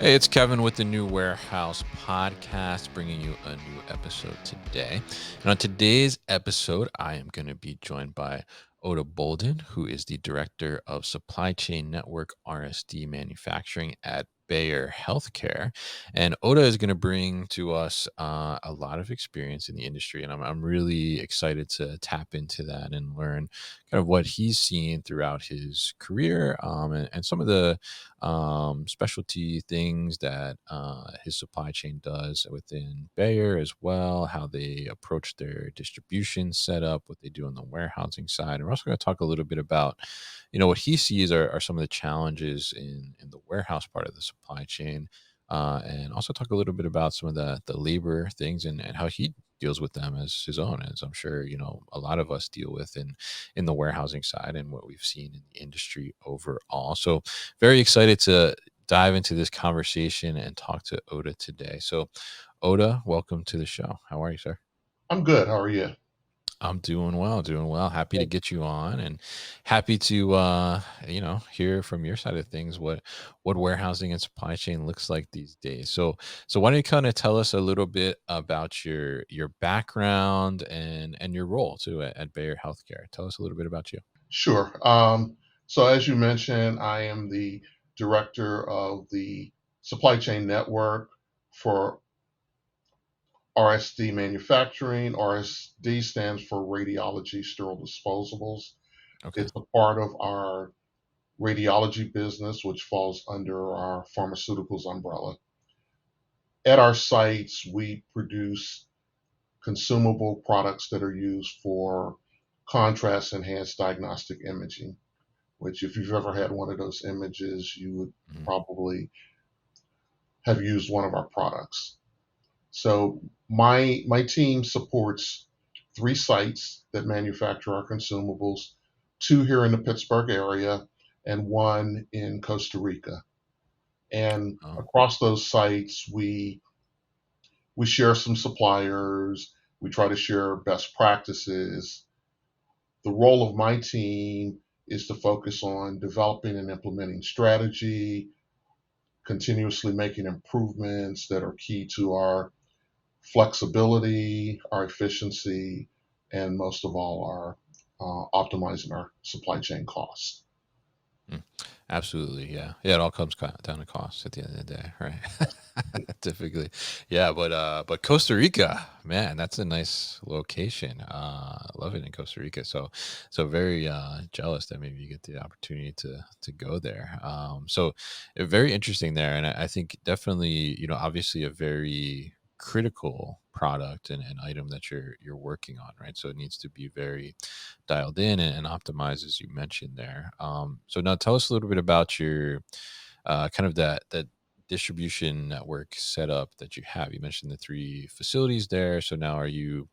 Hey, it's Kevin with the New Warehouse Podcast, bringing you a new episode today. And on today's episode, I am going to be joined by Oda Bolden, who is the Director of Supply Chain Network RSD Manufacturing at Bayer Healthcare. And Oda is going to bring to us a lot of experience in the industry. And I'm really excited to tap into that and learn kind of what he's seen throughout his career and some of the specialty things that his supply chain does within Bayer as well, how they approach their distribution setup, what they do on the warehousing side. And we're also going to talk a little bit about, what he sees are some of the challenges in the warehouse part of the supply chain. And also talk a little bit about some of the labor things and how he deals with them as his own, as I'm sure a lot of us deal with in the warehousing side and what we've seen in the industry overall. So very excited to dive into this conversation and talk to Oda today. So, Oda, welcome to the show. How are you, sir? I'm good. How are you? I'm doing well, doing well. Happy to get you on and happy to hear from your side of things what warehousing and supply chain looks like these days. So why don't you kind of tell us a little bit about your background and your role too at Bayer Healthcare. Tell us a little bit about you. Sure. So, as you mentioned, I am the director of the supply chain network for RSD manufacturing. RSD stands for Radiology Sterile Disposables. Okay. It's a part of our radiology business, which falls under our pharmaceuticals umbrella. At our sites, we produce consumable products that are used for contrast enhanced diagnostic imaging, which if you've ever had one of those images, you would Mhm. probably have used one of our products. So my team supports three sites that manufacture our consumables, two here in the Pittsburgh area and one in Costa Rica. And Oh, across those sites, we share some suppliers, we try to share best practices. The role of my team is to focus on developing and implementing strategy, continuously making improvements that are key to our flexibility, our efficiency, and most of all, our optimizing our supply chain costs. mm. Absolutely, yeah. Yeah, it all comes down to cost at the end of the day, right? Typically. Yeah, but Costa Rica, man, that's a nice location. Love it in Costa Rica. So very jealous that maybe you get the opportunity to go there. So very interesting there. And I think definitely, obviously a very critical product and item that you're working on, right? So it needs to be very dialed in and optimized, as you mentioned there. So now tell us a little bit about your kind of that distribution network setup that you have. You mentioned the three facilities there. So now are you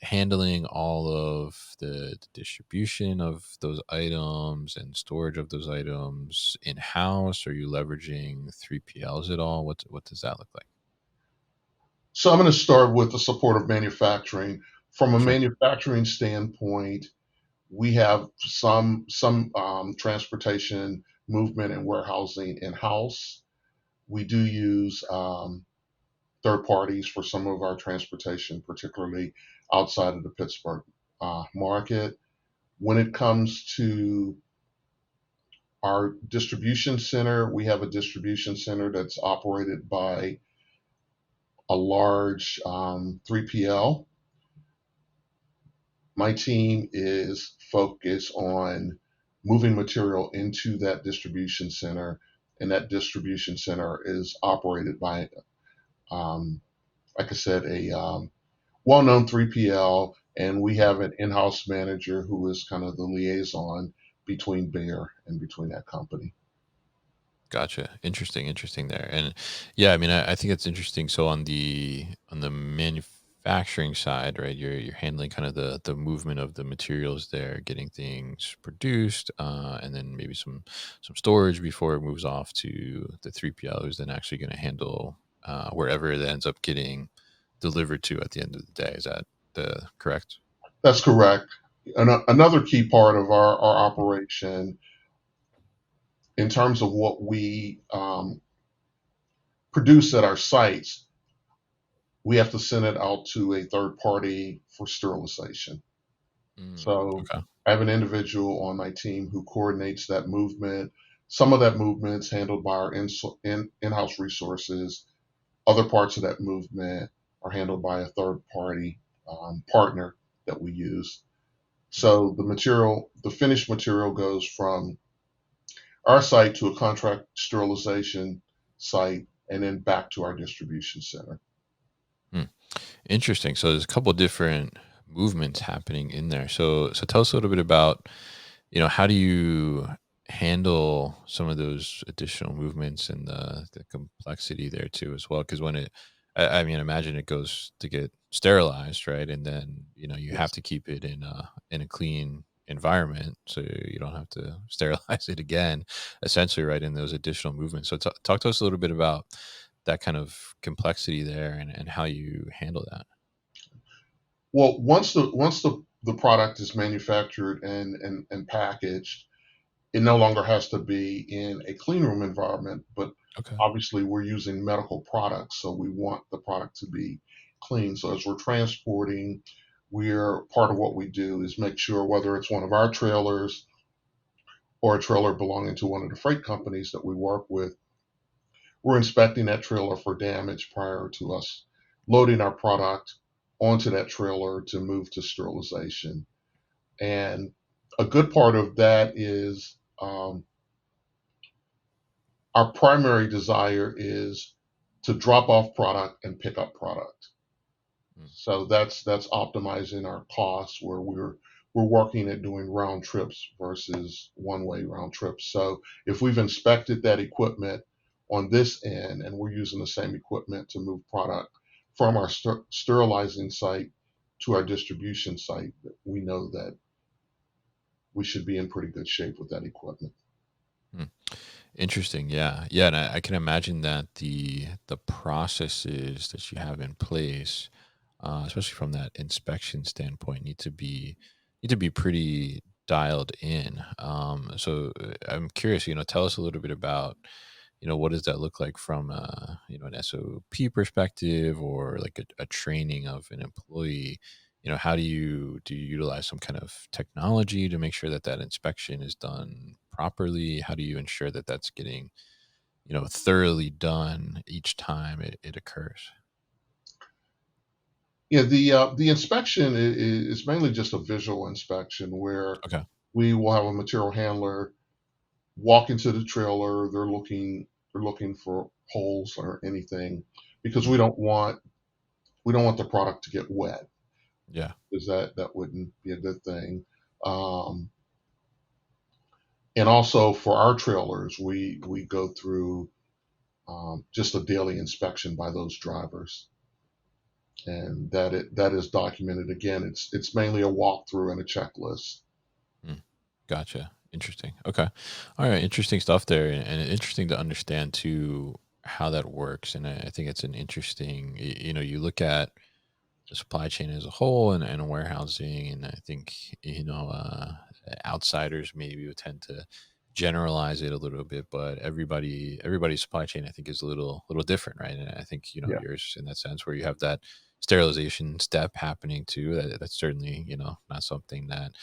handling all of the distribution of those items and storage of those items in house? Are you leveraging 3PLs at all? What does that look like? So I'm going to start with the support of manufacturing. From a Sure. manufacturing standpoint, we have some transportation, movement, and warehousing in house. We do use third parties for some of our transportation, particularly outside of the Pittsburgh market. When it comes to our distribution center, we have a distribution center that's operated by a large 3PL. My team is focused on moving material into that distribution center, and that distribution center is operated by, um, like I said, a well-known 3PL, and we have an in-house manager who is kind of the liaison between Bayer and between that company. Gotcha. Interesting there. And yeah, I mean, I think it's interesting. So on the manufacturing side, right, you're handling kind of the movement of the materials there, getting things produced, and then maybe some storage before it moves off to the 3PL, who's then actually going to handle wherever it ends up getting delivered to at the end of the day. Is that the correct? That's correct. Another key part of our operation, in terms of what we produce at our sites, we have to send it out to a third party for sterilization. Mm, So okay. I have an individual on my team who coordinates that movement. Some of that movement is handled by our in-house resources. Other parts of that movement are handled by a third party partner that we use. Mm, So the finished material goes from our site to a contract sterilization site and then back to our distribution center. mm. Interesting. So there's a couple different movements happening in there. So tell us a little bit about, how do you handle some of those additional movements and the complexity there too as well? Because when I mean, imagine it goes to get sterilized, right? And then you have Yes. to keep it in a clean environment, so you don't have to sterilize it again, essentially, right? In those additional movements. So talk to us a little bit about that kind of complexity there and how you handle that. Well, once the product is manufactured and packaged, it no longer has to be in a clean room environment, but Okay. obviously we're using medical products, so we want the product to be clean. So as we're transporting, we're part of what we do is make sure whether it's one of our trailers or a trailer belonging to one of the freight companies that we work with, we're inspecting that trailer for damage prior to us loading our product onto that trailer to move to sterilization. And a good part of that is our primary desire is to drop off product and pick up product. Mm, So that's optimizing our costs where we're working at doing round trips versus one-way round trips. So if we've inspected that equipment on this end and we're using the same equipment to move product from our sterilizing site to our distribution site, we know that we should be in pretty good shape with that equipment. mm. Interesting. Yeah. Yeah. And I can imagine that the processes that you have in place, especially from that inspection standpoint, need to be pretty dialed in. So I'm curious, tell us a little bit about, what does that look like from an SOP perspective or like a training of an employee? How do you utilize some kind of technology to make sure that that inspection is done properly? How do you ensure that that's getting thoroughly done each time it occurs? Yeah, the inspection is mainly just a visual inspection where Okay. we will have a material handler walk into the trailer. They're looking for holes or anything because Mm, we don't want the product to get wet yeah. because that wouldn't be a good thing. Um, and also for our trailers, we go through just a daily inspection by those drivers, and that is documented. Again, it's mainly a walkthrough and a checklist. Mm, gotcha. Interesting. Okay. All right. Interesting stuff there, and interesting to understand too how that works. And I think it's an interesting. You look at the supply chain as a whole and warehousing, and I think outsiders maybe would tend to generalize it a little bit, but everybody's supply chain I think is a little different, right? And I think Yeah, yours in that sense where you have that sterilization step happening too. That's certainly not something that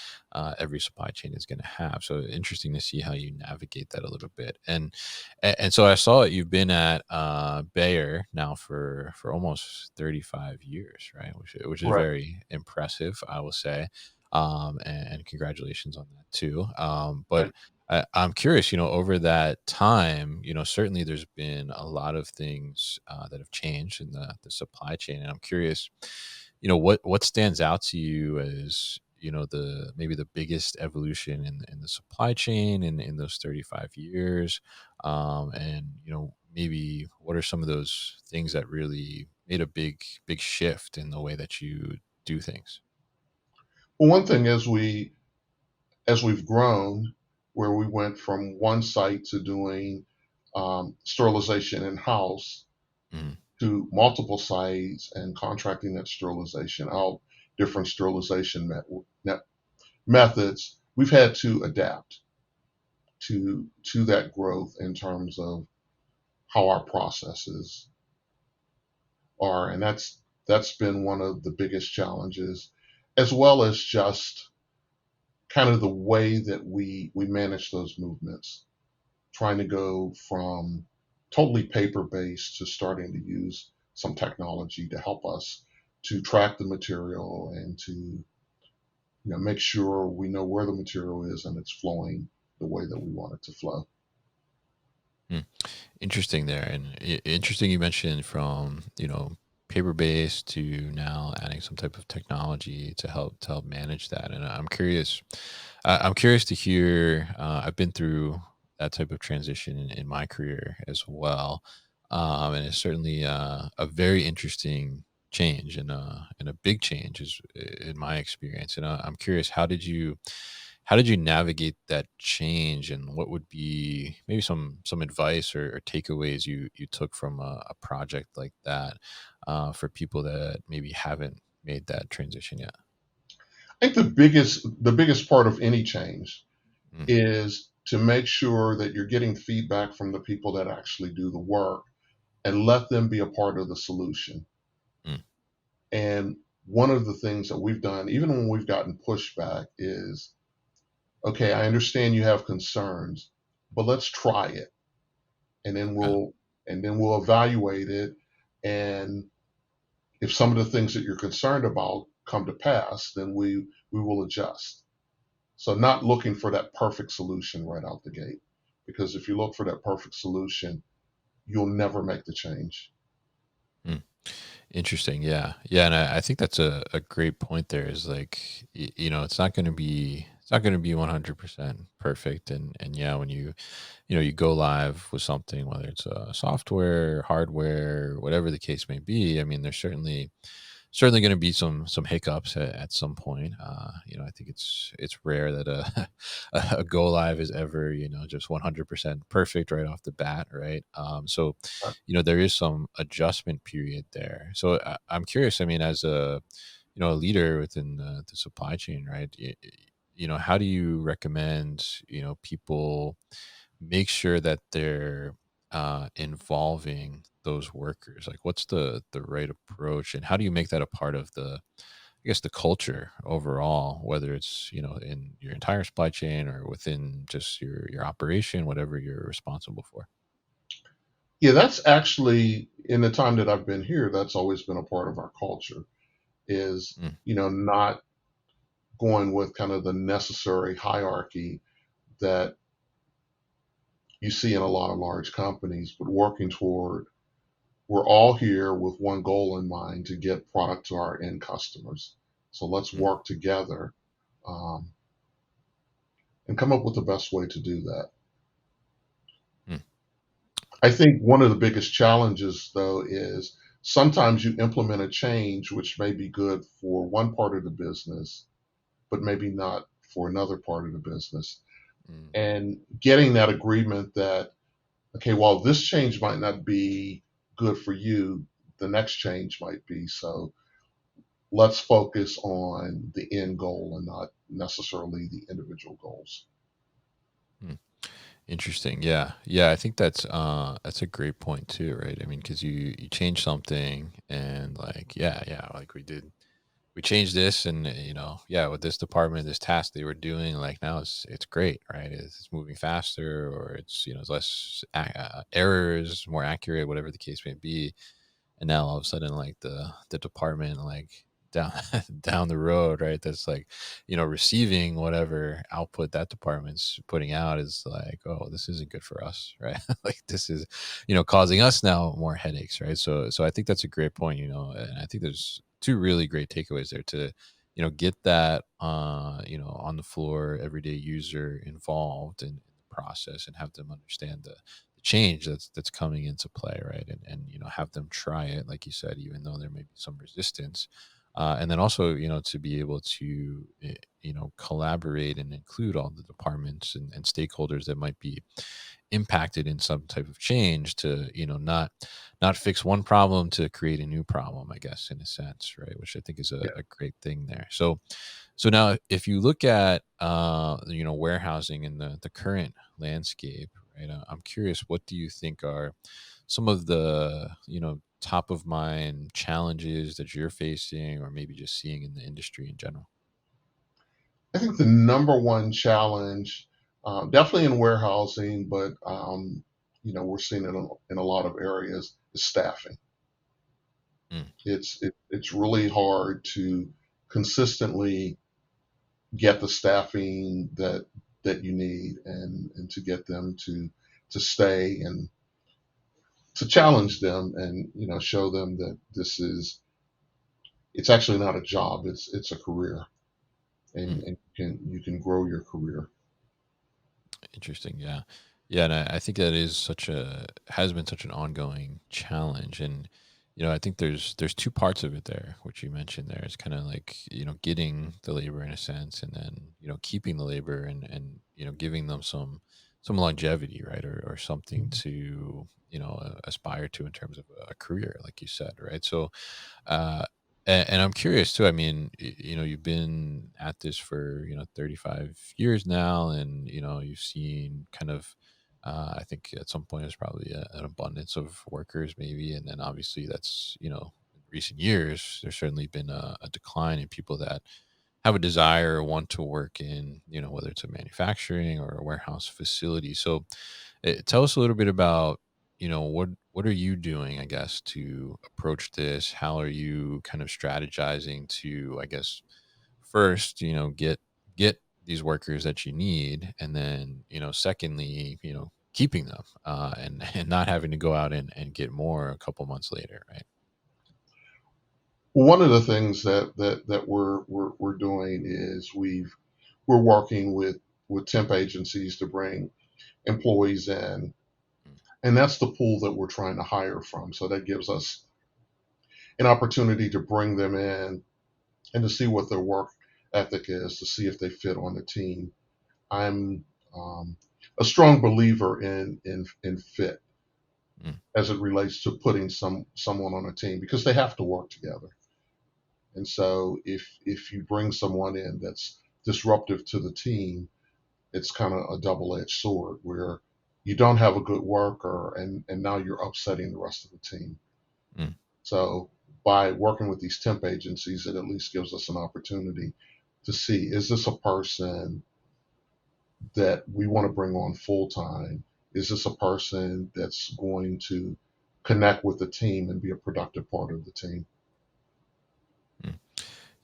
every supply chain is going to have. So interesting to see how you navigate that a little bit. And so I saw that you've been at Bayer now for almost 35 years, right? Which is right. very impressive, I will say. And congratulations on that too. But Thank I'm curious, over that time, certainly there's been a lot of things that have changed in the supply chain, and I'm curious, what stands out to you as the maybe the biggest evolution in the supply chain in those 35 years, and maybe what are some of those things that really made a big shift in the way that you do things. Well, one thing as we've grown, where we went from one site to doing sterilization in house Mhm. to multiple sites and contracting that sterilization out, different sterilization methods, we've had to adapt to that growth in terms of how our processes are, and that's been one of the biggest challenges, as well as just kind of the way that we manage those movements, trying to go from totally paper based to starting to use some technology to help us to track the material and to make sure we know where the material is and it's flowing the way that we want it to flow. Hmm. Interesting there, and interesting you mentioned from paper based to now adding some type of technology to help manage that. And I'm curious to hear. I've been through that type of transition in my career as well, and it's certainly a very interesting change and a big change is in my experience. And I'm curious, how did you navigate that change, and what would be maybe some advice or takeaways you took from a project like that for people that maybe haven't made that transition yet? I think the biggest part of any change Mm, is to make sure that you're getting feedback from the people that actually do the work and let them be a part of the solution. mm, And one of the things that we've done, even when we've gotten pushback, is okay, I understand you have concerns, but let's try it. And then okay. we'll evaluate it. And if some of the things that you're concerned about come to pass, then we will adjust. So not looking for that perfect solution right out the gate. Because if you look for that perfect solution, you'll never make the change. Mm. Interesting. Yeah. Yeah. And I think that's a great point there is like, it's not going to be 100% perfect. And yeah, when you go live with something, whether it's software, hardware, whatever the case may be, I mean, there's certainly going to be some hiccups at some point. I think it's rare that a a go live is ever just 100% perfect right off the bat, right? So Uh, there is some adjustment period there. So I'm curious. I mean, as a leader within the supply chain, right? How do you recommend people make sure that they're involving those workers? Like, what's the right approach, and how do you make that a part of I guess, the culture overall, whether it's in your entire supply chain or within just your operation, whatever you're responsible for. yeah, that's actually in the time that I've been here, that's always been a part of our culture is, Mm, not going with kind of the necessary hierarchy that you see in a lot of large companies, but working toward we're all here with one goal in mind to get product to our end customers. So let's mm, work together um, and come up with the best way to do that. mm, I think one of the biggest challenges, though, is sometimes you implement a change which may be good for one part of the business, but maybe not for another part of the business. mm, And getting that agreement that, okay, while this change might not be good for you, the next change might be. So let's focus on the end goal and not necessarily the individual goals. mm. Interesting. Yeah. Yeah. I think that's a great point too, right? I mean, because you change something and like, yeah, like we changed this, and yeah, with this department, this task they were doing, like now it's great, right? It's moving faster, or it's it's less errors, more accurate, whatever the case may be. And now all of a sudden, like the department, like down down the road, right, that's like receiving whatever output that department's putting out is like, oh, this isn't good for us, right? Like this is causing us now more headaches, right? So I think that's a great point, and I think there's two really great takeaways there to get that on the floor everyday user involved in the process, and have them understand the change that's coming into play, right? And have them try it, like you said, even though there may be some resistance. And then also, to be able to, collaborate and include all the departments and stakeholders that might be impacted in some type of change to, not fix one problem to create a new problem, I guess, in a sense, right? Which I think is Yeah. a great thing there. So now, if you look at warehousing in the current landscape, right? I'm curious, what do you think are some of the, top of mind challenges that you're facing or maybe just seeing in the industry in general? I think the number one challenge, definitely in warehousing, but we're seeing it in a lot of areas, is staffing. Mm, It's really hard to consistently get the staffing that you need, and to get them to stay, and to challenge them, and show them that it's actually not a job, it's a career, mm. and you can grow your career. Interesting. Yeah. Yeah. And I think that is has been such an ongoing challenge. And, I think there's two parts of it there, which you mentioned there. It's kind of like, getting the labor in a sense, and then, keeping the labor and, giving them some longevity, right. Or something to, aspire to in terms of a career, like you said, right. So, uh, and I'm curious too. I mean, you've been at this for 35 years now, and you've seen kind of. I think at some point there's probably an abundance of workers, maybe, and then obviously that's in recent years there's certainly been a decline in people that have a desire or want to work in whether it's a manufacturing or a warehouse facility. So tell us a little bit about, what are you doing, I guess, to approach this? How are you kind of strategizing to, I guess, first, get these workers that you need, and then, secondly, keeping them, and and not having to go out and get more a couple months later, right? Well, one of the things that we're doing is we're working with temp agencies to bring employees in, Mm, and that's the pool that we're trying to hire from. So that gives us an opportunity to bring them in, and to see what their work ethic is, to see if they fit on the team. I'm a strong believer in fit, mm, as it relates to putting someone on a team, because they have to work together. And so if you bring someone in that's disruptive to the team, it's kind of a double-edged sword, where you don't have a good worker, and now you're upsetting the rest of the team. mm, So by working with these temp agencies, it at least gives us an opportunity to see, is this a person that we want to bring on full time? Is this a person that's going to connect with the team and be a productive part of the team? mm.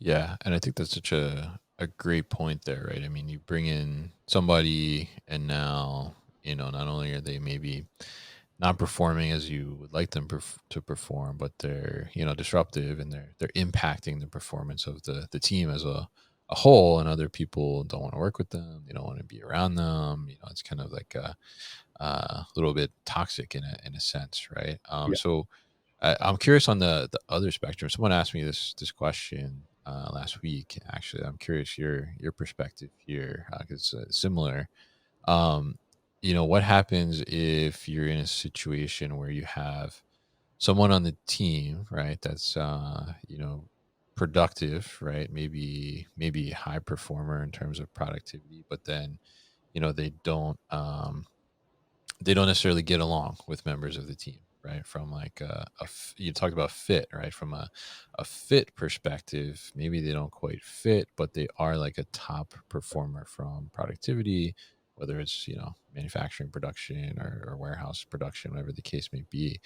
Yeah, and I think that's such a great point there, right? I mean, you bring in somebody, and now not only are they maybe not performing as you would like them to perform, but they're disruptive, and they're impacting the performance of the team as a whole, and other people don't want to work with them. They don't want to be around them. It's kind of like a little bit toxic in a sense, right? Yeah. So I'm curious on the other spectrum. Someone asked me this question last week. Actually, I'm curious your perspective here, because similar. Um, what happens if you're in a situation where you have someone on the team, right? That's productive, right? Maybe high performer in terms of productivity, but then they don't necessarily get along with members of the team, right? From like you talked about fit, right? From a fit perspective, maybe they don't quite fit, but they are like a top performer from productivity, whether it's manufacturing production or warehouse production, whatever the case may be.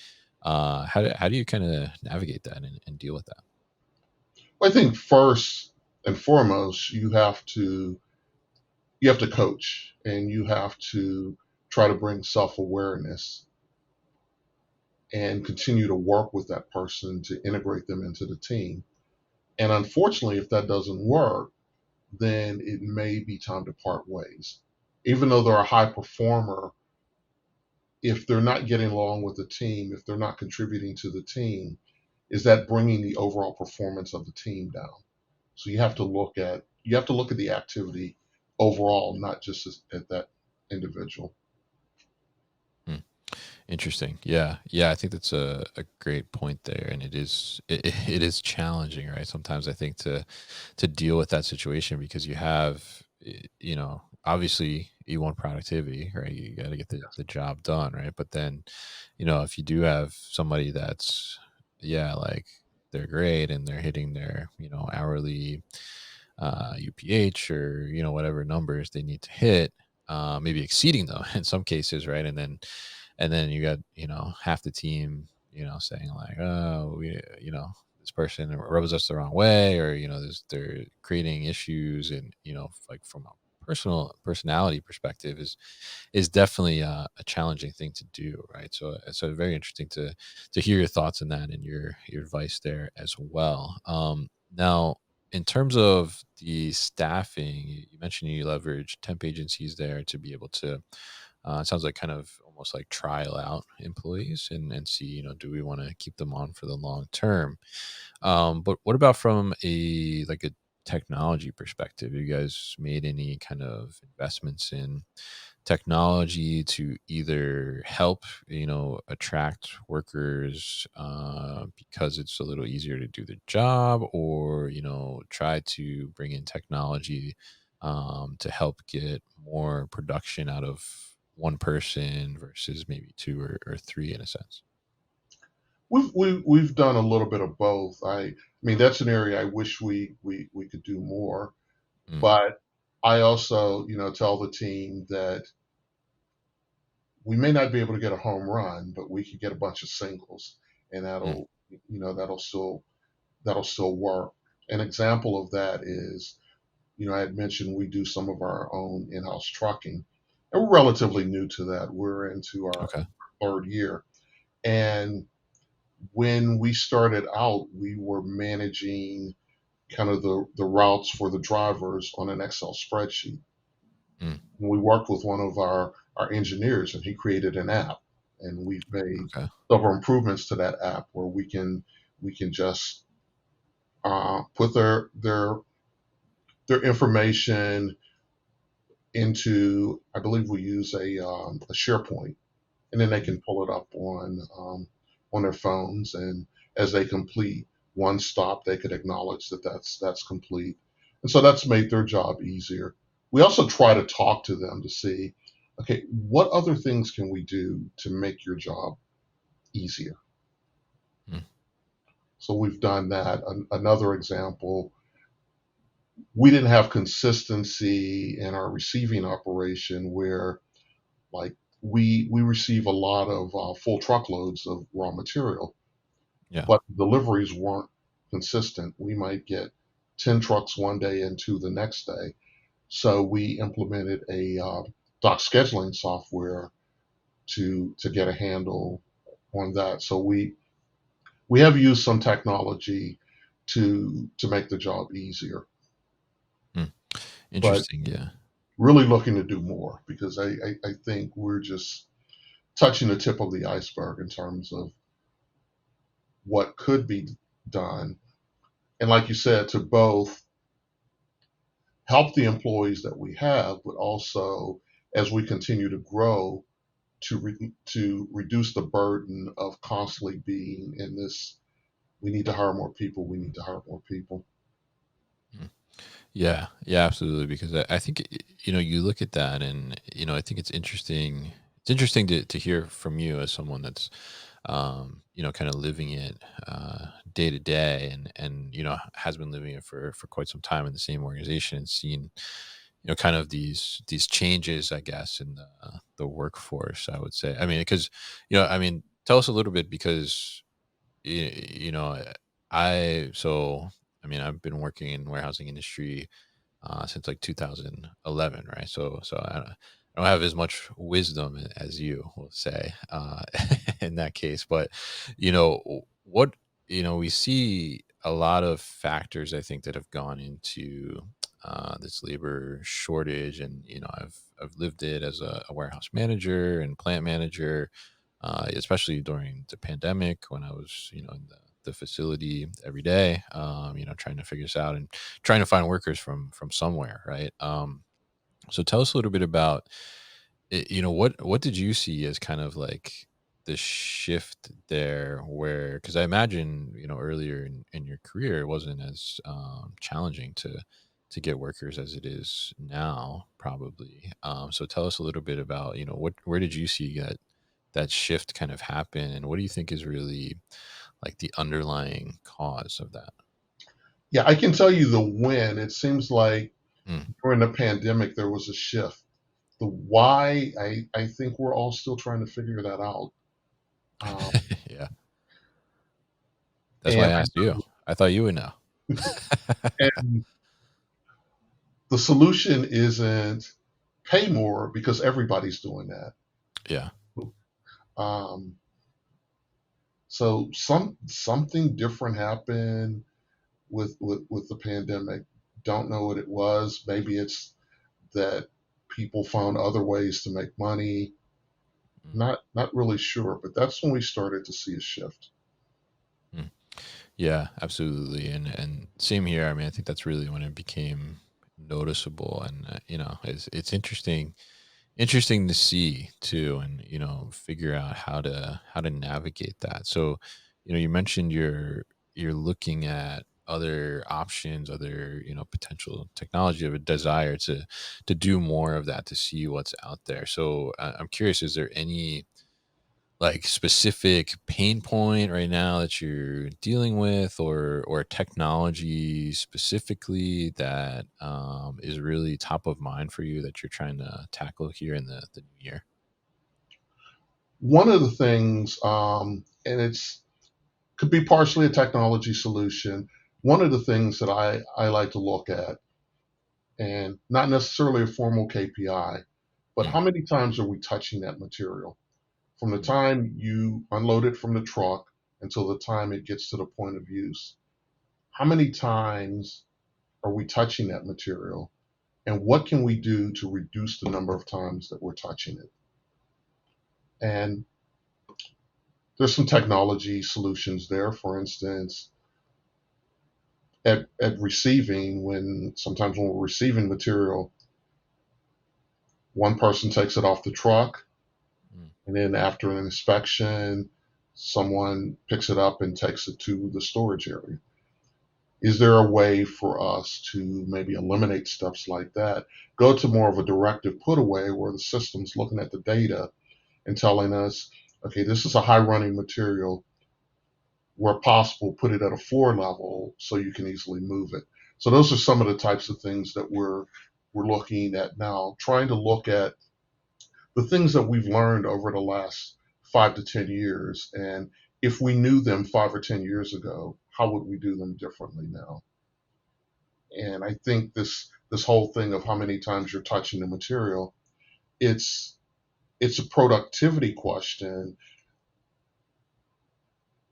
How do you kind of navigate that and deal with that? Well, I think first and foremost, you have to coach, and you have to try to bring self-awareness, and continue to work with that person to integrate them into the team. And unfortunately, if that doesn't work, then it may be time to part ways. Even though they're a high performer, if they're not getting along with the team, if they're not contributing to the team, is that bringing the overall performance of the team down? So you have to look at the activity overall, not just at that individual. Hmm. Interesting. Yeah. Yeah. I think that's a great point there. And it is challenging, right? Sometimes I think to deal with that situation, because you have, obviously you want productivity, right? You got to get the job done, right? But then, if you do have somebody that's, yeah, like they're great and they're hitting their, hourly UPH or, whatever numbers they need to hit, maybe exceeding them in some cases, right? And then you got, half the team, saying like, oh, this person rubs us the wrong way, or, they're creating issues. And, like from a personality perspective is definitely a challenging thing to do, right? So very interesting to hear your thoughts on that and your advice there as well. Now, in terms of the staffing, you mentioned you leverage temp agencies there to be able to, it sounds like kind of almost like trial out employees and see, do we want to keep them on for the long term? But what about from a technology perspective? Have you guys made any kind of investments in technology to either help, attract workers because it's a little easier to do the job, or, try to bring in technology to help get more production out of one person versus maybe two or three in a sense? We've done a little bit of both. I mean, that's an area I wish we could do more. Mm, But I also, tell the team that we may not be able to get a home run, but we could get a bunch of singles, and mm, that'll still work. An example of that is, I had mentioned we do some of our own in-house trucking, and we're relatively new to that. We're into our okay. third year, and when we started out, we were managing kind of the routes for the drivers on an Excel spreadsheet. Mm, We worked with one of our engineers, and he created an app, and we've made okay. several improvements to that app where we can just put their information into, I believe we use a SharePoint, and then they Mm, can pull it up on their phones, and as they complete one stop, they could acknowledge that that's complete, and so that's made their job easier. We also try to talk to them to see, okay, what other things can we do to make your job easier? mm, So we've done that. Another example, we didn't have consistency in our receiving operation where, like, we receive a lot of full truckloads of raw material, yeah. but deliveries weren't consistent. We might get 10 trucks one day and two the next day. So we implemented a dock scheduling software to get a handle on that. So we have used some technology to make the job easier, Mm. but Interesting. Yeah. really looking to do more because I think we're just touching the tip of the iceberg in terms of what could be done. And like you said, to both help the employees that we have, but also as we continue to grow, to reduce the burden of constantly being in this. We need to hire more people. We need to hire more people. Mm. Yeah, yeah, absolutely. Because I think you look at that, and I think it's interesting. It's interesting to hear from you as someone that's kind of living it day to day, and has been living it for quite some time in the same organization, and seen kind of these changes, I guess, in the workforce. I would say. I mean, because tell us a little bit because you know I so I mean I've been working in warehousing industry since like 2011, right? So I don't have as much wisdom as you will say in that case, but what we see a lot of factors I think that have gone into this labor shortage, and I've lived it as a warehouse manager and plant manager, especially during the pandemic when I was in the facility every day, trying to figure this out and trying to find workers from somewhere, right? So tell us a little bit about what did you see as kind of like the shift there, where because I imagine earlier in your career it wasn't as challenging to to get workers as it is now, probably. So tell us a little bit about, where did you see that shift kind of happen, and what do you think is really like the underlying cause of that? Yeah, I can tell you the when. It seems like Mm. during the pandemic there was a shift. The why, I think we're all still trying to figure that out. Um, Yeah, that's why and I asked you. I thought you would know. and the solution isn't pay more because everybody's doing that. Yeah. Um, so something different happened with the pandemic. Don't know what it was. Maybe it's that people found other ways to make money. Mm, Not really sure, but that's when we started to see a shift. mm. Yeah, absolutely, and same here. I mean, I think that's really when it became noticeable, and it's interesting to see too, and figure out how to navigate that. So, you mentioned you're looking at other options, other potential technology, of a desire to do more of that, to see what's out there. So, I'm curious, is there any like specific pain point right now that you're dealing with, or technology specifically that is really top of mind for you that you're trying to tackle here in the new year? One of the things, and it's could be partially a technology solution. One of the things that I like to look at, and not necessarily a formal KPI, but Mm, how many times are we touching that material from the mm, time you unload it from the truck until the time it gets to the point of use? How many times are we touching that material? And what can we do to reduce the number of times that we're touching it? And there's some technology solutions there. For instance, at receiving, when sometimes when we're receiving material, one person takes it off the truck, mm, and then after an inspection, someone picks it up and takes it to the storage area. Is there a way for us to maybe eliminate steps like that? Go to more of a directive put away where the system's looking at the data and telling us, okay, this is a high running material. Where possible, put it at a floor level so you can easily move it. So those are some of the types of things that we're looking at now, trying to look at the things that we've learned over the last 5 to 10 years, and if we knew them 5 or 10 years ago, how would we do them differently now? And I think this whole thing of how many times you're touching the material, it's it's a productivity question,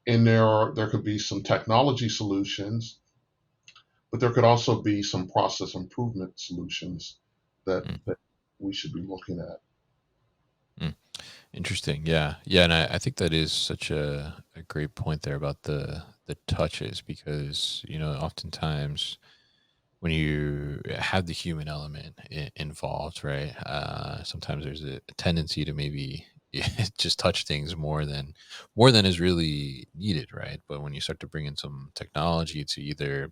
and there could be some technology solutions, but there could also be some process improvement solutions mm, that we should be looking at. mm. Interesting. Yeah. Yeah. And I think that is such a great point there about the touches, because, oftentimes when you have the human element involved, right? Sometimes there's a tendency to maybe just touch things more than is really needed, right? But when you start to bring in some technology to either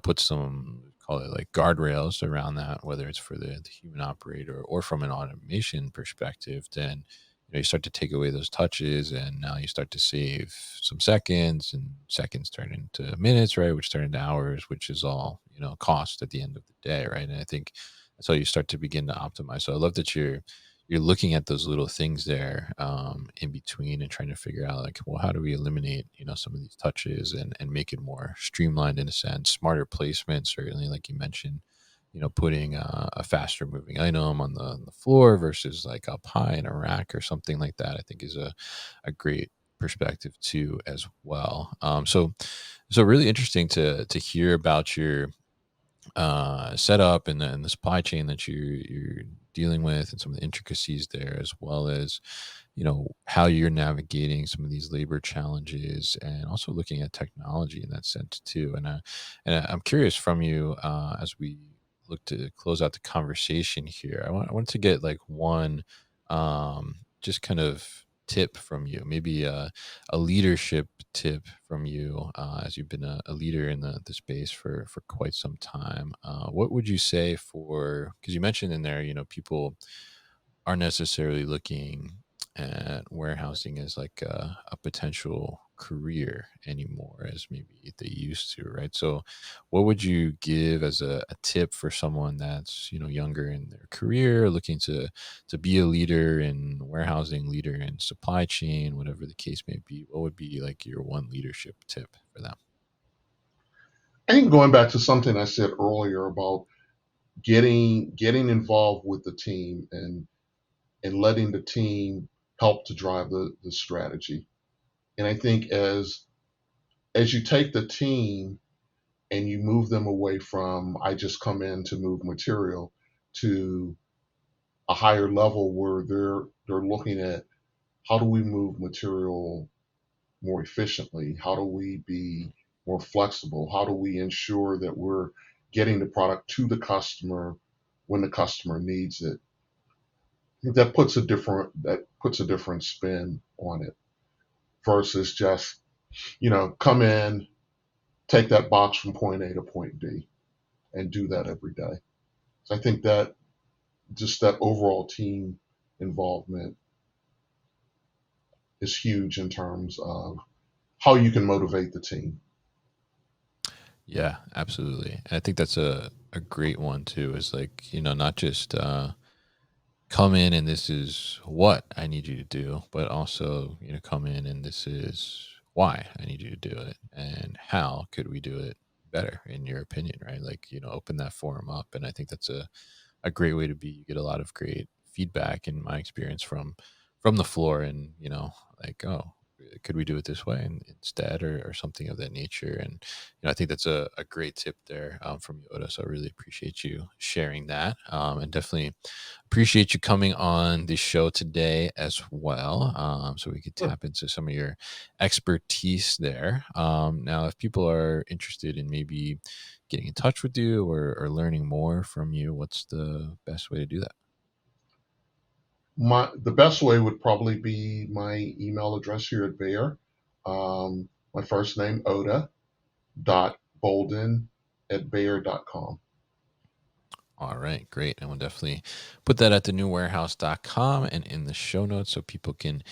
put some, call it like guardrails around that, whether it's for the human operator or from an automation perspective, then you start to take away those touches, and now you start to save some seconds, and seconds turn into minutes, right? Which turn into hours, which is all cost at the end of the day, right? And I think that's how you start to begin to optimize. So I love that you're looking at those little things there, in between, and trying to figure out, like, well, how do we eliminate some of these touches, and make it more streamlined, in a sense, smarter placement, certainly, like you mentioned, putting a faster moving item on the floor versus like up high in a rack or something like that, I think is a great perspective too, as well. So really interesting to hear about your setup, and the supply chain that you're dealing with, and some of the intricacies there, as well as how you're navigating some of these labor challenges, and also looking at technology in that sense too. I'm curious from you, as we look to close out the conversation here. I want to get like one, just kind of tip from you, maybe a leadership tip from you, as you've been a leader in the space for quite some time. What would you say for, because you mentioned in there, people aren't necessarily looking at warehousing as like a potential career anymore as maybe they used to, right? So what would you give as a tip for someone that's younger in their career, looking to be a leader in warehousing, leader in supply chain, whatever the case may be? What would be like your one leadership tip for them? I think going back to something I said earlier about getting involved with the team and letting the team help to drive the strategy. And I think as you take the team and you move them away from I just come in to move material to a higher level where they're looking at how do we move material more efficiently? How do we be more flexible? How do we ensure that we're getting the product to the customer when the customer needs it? That puts a different spin on it versus just come in, take that box from point A to point B, and do that every day. So I think that just that overall team involvement is huge in terms of how you can motivate the team. Yeah, absolutely. And I think that's a great one too, is like, not just come in and this is what I need you to do, but also, come in and this is why I need you to do it and how could we do it better in your opinion, right? Like, open that forum up. And I think that's a great way to be. You get a lot of great feedback in my experience from the floor, and like, oh, could we do it this way instead, or something of that nature. And I think that's a great tip there, from you, Oda. So I really appreciate you sharing that, and definitely appreciate you coming on the show today as well, so we could Sure. tap into some of your expertise there. Now, if people are interested in maybe getting in touch with you, or learning more from you, what's the best way to do that? The best way would probably be my email address here at Bayer. My first name Oda dot Bolden at Bayer.com. All right, great. And we'll definitely put that at thenewwarehouse.com and in the show notes so people can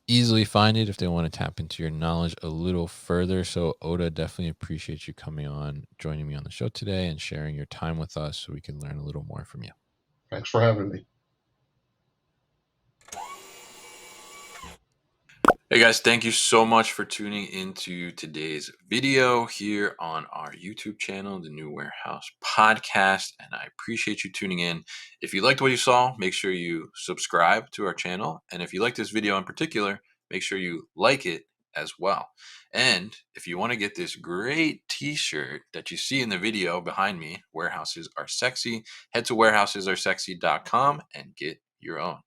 easily find it if they want to tap into your knowledge a little further. So, Oda, definitely appreciate you coming on, joining me on the show today, and sharing your time with us so we can learn a little more from you. Thanks for having me. Hey guys, thank you so much for tuning into today's video here on our YouTube channel, The New Warehouse Podcast, and I appreciate you tuning in. If you liked what you saw, make sure you subscribe to our channel, and if you like this video in particular, make sure you like it as well. And if you want to get this great t-shirt that you see in the video behind me, Warehouses Are Sexy, head to warehousesAreSexy.com and get your own.